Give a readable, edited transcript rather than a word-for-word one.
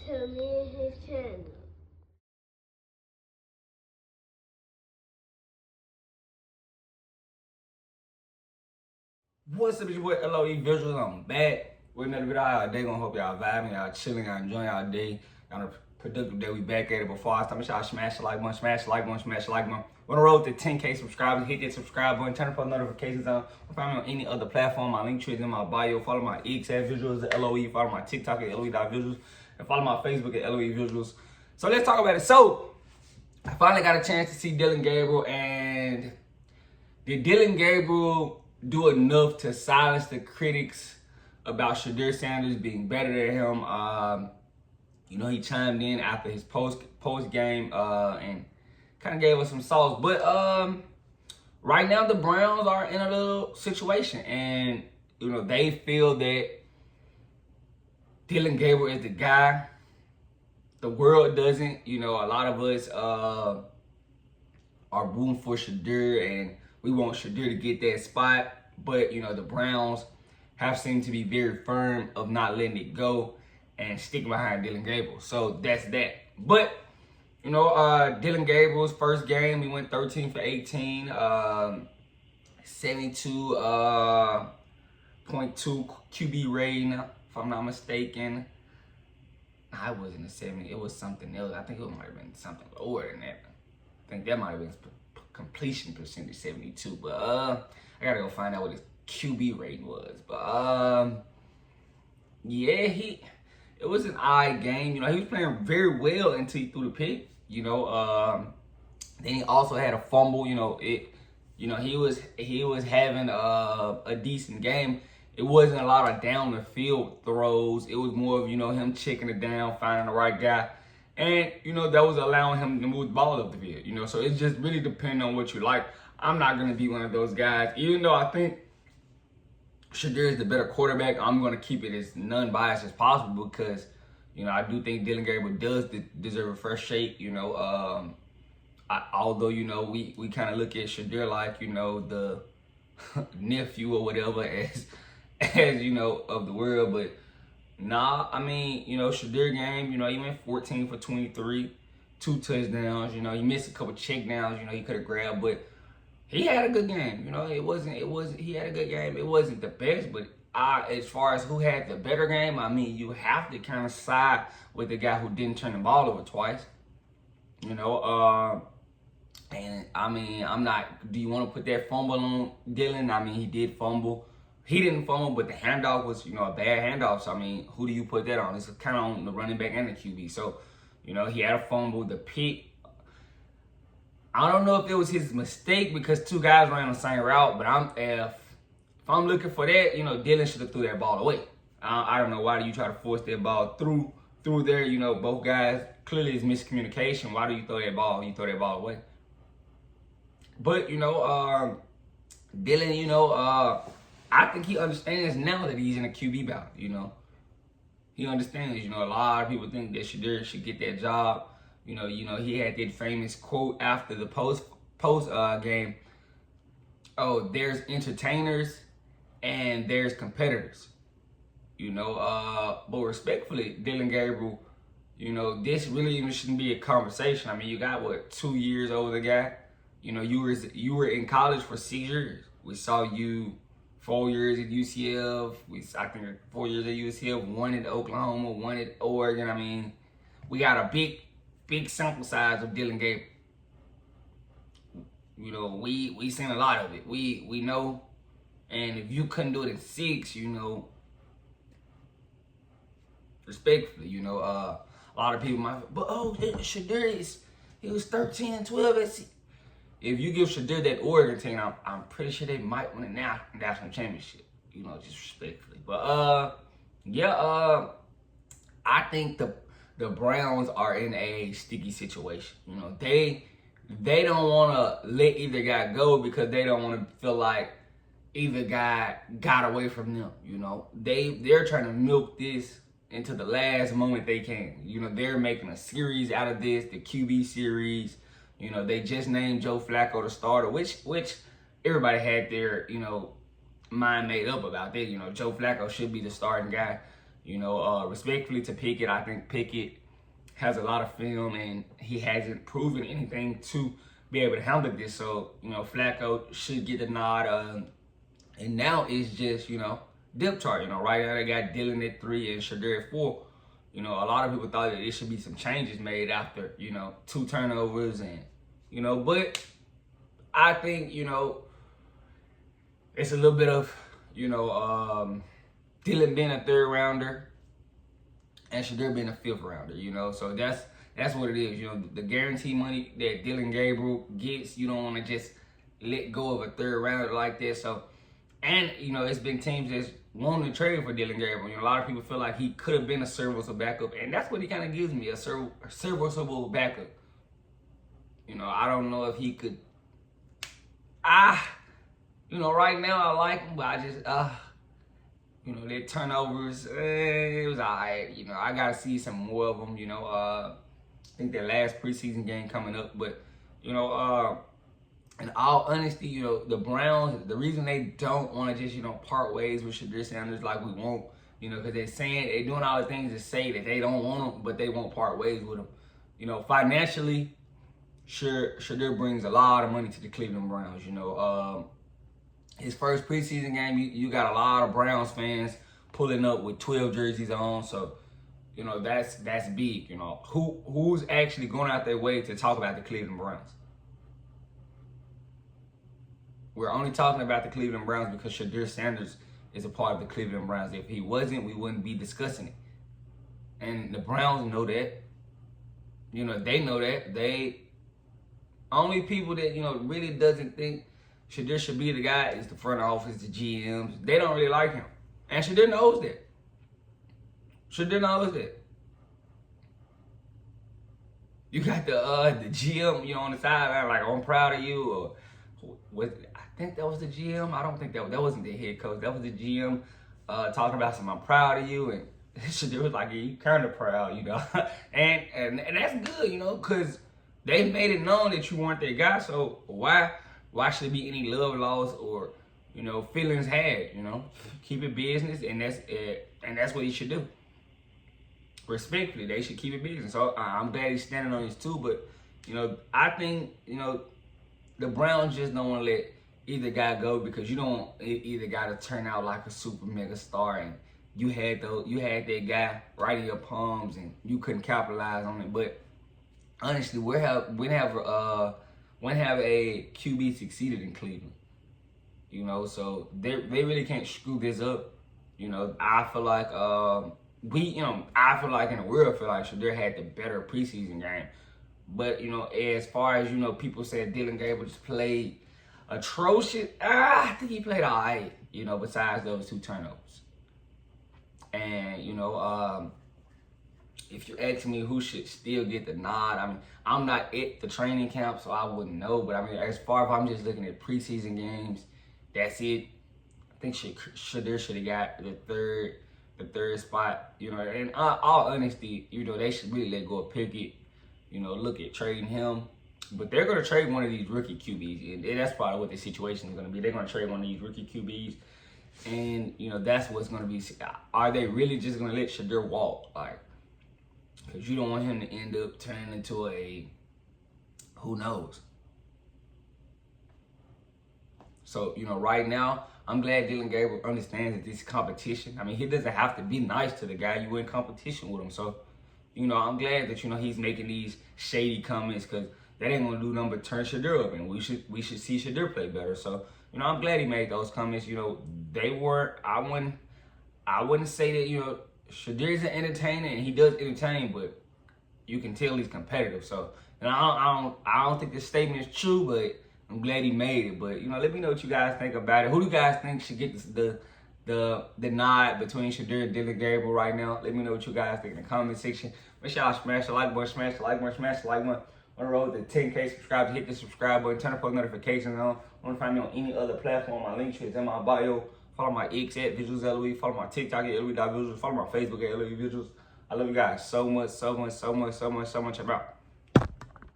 to me and his channel. What's up, it's your boy LOE Visuals. I'm back with another video. How y'all day gonna? Hope y'all vibing, y'all chilling, y'all enjoying y'all day. On a productive day, we back at it. Before I start, make sure y'all smash the like button, smash the like button, smash the like button. We're on the road to 10K subscribers. Hit that subscribe button, turn post notifications on. Find me on any other platform. My link tree is in my bio. Follow my X at Visuals at LOE. Follow my TikTok at LOE.visuals. And follow my Facebook at LOE Visuals. So let's talk about it. So I finally got a chance to see Dillon Gabriel, and did Dillon Gabriel do enough to silence the critics about Shedeur Sanders being better than him? He chimed in after his post game and kind of gave us some sauce. But right now the Browns are in a little situation, and they feel that Dillon Gabriel is the guy. The world doesn't. A lot of us are rooting for Shedeur, and we want Shedeur to get that spot. But the Browns have seemed to be very firm of not letting it go and sticking behind Dillon Gabriel. So that's that. But Dillon Gabriel's first game, he went 13 for 18, 72.2 QB rating, if I'm not mistaken. I wasn't a 70. It was something else. I think it might have been something lower than that. I think that might have been completion percentage 72. But I gotta go find out what his QB rating was. But yeah, it was an odd game. He was playing very well until he threw the pick. Then he also had a fumble. He was having a decent game. It wasn't a lot of down the field throws. It was more of him checking it down, finding the right guy. And, that was allowing him to move the ball up the field, So it just really depends on what you like. I'm not going to be one of those guys. Even though I think Shedeur is the better quarterback, I'm going to keep it as non-biased as possible because, I do think Dillon Gabriel does deserve a fresh shake, although, we kind of look at Shedeur like, the nephew or whatever as of the world. But nah, I mean, Shedeur game, he went 14 for 23, 2 touchdowns. He missed a couple check downs, he could have grabbed, but he had a good game. He had a good game. It wasn't the best, but as far as who had the better game, I mean, you have to kind of side with the guy who didn't turn the ball over twice. And I mean, do you want to put that fumble on Dillon? I mean, he did fumble. He didn't fumble, but the handoff was, a bad handoff. So, I mean, who do you put that on? It's kind of on the running back and the QB. So, he had a fumble. The pick, I don't know if it was his mistake because two guys ran on the same route, but if I'm looking for that, Dillon should have threw that ball away. I don't know why do you try to force that ball through there. Both guys, clearly it's miscommunication. Why do you throw that ball? You throw that ball away. But, Dillon, I think he understands now that he's in a QB battle, He understands, a lot of people think that Shedeur should get that job. He had that famous quote after the post game. Oh, there's entertainers and there's competitors. But respectfully, Dillon Gabriel, this really even shouldn't be a conversation. I mean, you got 2 years over the guy. You were in college for 6 years. We saw you 4 years at UCF. I think 4 years at UCF, 1 at Oklahoma, 1 at Oregon. I mean, we got a big sample size of Dillon Gabriel. We seen a lot of it. We know. And if you couldn't do it in 6, respectfully, a lot of people might, but Shedeur he was 13 and 12 at 6. If you give Shedeur that Oregon team, I'm pretty sure they might win a national championship. Just respectfully. But I think the Browns are in a sticky situation. They don't want to let either guy go because they don't want to feel like either guy got away from them. They're trying to milk this into the last moment they can. They're making a series out of this, the QB series. They just named Joe Flacco the starter, which everybody had their, mind made up about that. Joe Flacco should be the starting guy. Respectfully to Pickett, I think Pickett has a lot of film, and he hasn't proven anything to be able to handle this. So, Flacco should get the nod. And now it's just, depth chart. Right now they got Dillon at 3 and Shedeur at 4. A lot of people thought that there should be some changes made after, 2 turnovers and, but I think, it's a little bit of, Dillon being a 3rd rounder and Shedeur being a 5th rounder, so that's what it is. The guarantee money that Dillon Gabriel gets, you don't want to just let go of a 3rd rounder like this. So, and it's been teams that's wanting to trade for Dillon Gabriel. A lot of people feel like he could have been a serviceable backup, and that's what he kind of gives me, a serviceable backup. I don't know if he could. Right now I like him, but I just their turnovers, it was alright. I gotta see some more of them. I think their last preseason game coming up, but in all honesty, the Browns, the reason they don't want to just part ways with Shedeur Sanders like we won't, because they're doing all the things to say that they don't want him, but they won't part ways with him. Financially, Shedeur brings a lot of money to the Cleveland Browns. His first preseason game, you got a lot of Browns fans pulling up with 12 jerseys on, so that's big. Who's actually going out their way to talk about the Cleveland Browns? We're only talking about the Cleveland Browns because Shedeur Sanders is a part of the Cleveland Browns. If he wasn't, we wouldn't be discussing it. And the Browns know that. They know that. They only people that really doesn't think Shedeur should be the guy is the front office, the GMs. They don't really like him. And Shedeur knows that. Shedeur knows that. You got the GM, on the sideline, like, I'm proud of you, or I think that was the GM. I don't think that wasn't the head coach. That was the GM talking about some, I'm proud of you, and Shedeur was like, yeah, you kind of proud, and that's good, because they made it known that you weren't their guy. So why should there be any love lost or feelings had? Keep it business, and that's what he should do. Respectfully, they should keep it business. So I'm glad he's standing on his too. But I think the Browns just don't want to let either guy go, because you don't want either guy to turn out like a super mega star, and you had that guy right in your palms and you couldn't capitalize on it. But honestly, when have a QB succeeded in Cleveland? So they really can't screw this up. I feel like I feel like in the world feel like Shedeur had the better preseason game. But as far as people said Dillon Gabriel just played atrocious, I think he played all right, besides those 2 turnovers. And if you ask me who should still get the nod, I'm not at the training camp, so I wouldn't know. But as far as I'm just looking at preseason games, that's it. I think Shedeur should have got the third spot. In all honesty, they should really let go of Pickett. Look at trading him. But they're going to trade one of these rookie QBs. And that's probably what the situation is going to be. They're going to trade one of these rookie QBs. And, that's what's going to be. Are they really just going to let Shedeur walk? Because you don't want him to end up turning into who knows. So, right now, I'm glad Dillon Gabriel understands that this is competition. He doesn't have to be nice to the guy. You in competition with him. So, I'm glad that, he's making these shady comments, because that ain't going to do nothing but turn Shedeur up. And we should see Shedeur play better. So, I'm glad he made those comments. They weren't, I wouldn't say that, Shedeur is an entertainer, and he does entertain, but you can tell he's competitive. So, I don't think this statement is true, but I'm glad he made it. But let me know what you guys think about it. Who do you guys think should get the nod between Shedeur and Dillon Gabriel right now? Let me know what you guys think in the comment section. Make sure y'all smash the like button, smash the like button, smash the like button. On the road to 10K subscribers, hit the subscribe button, turn the post notifications on. Want to find me on any other platform? My link tree is in my bio. Follow my X at VisualsLOE. Follow my TikTok at LOE.visuals. Follow my Facebook at LOE Visuals. I love you guys so much, so much, so much, so much, so much. I'm out.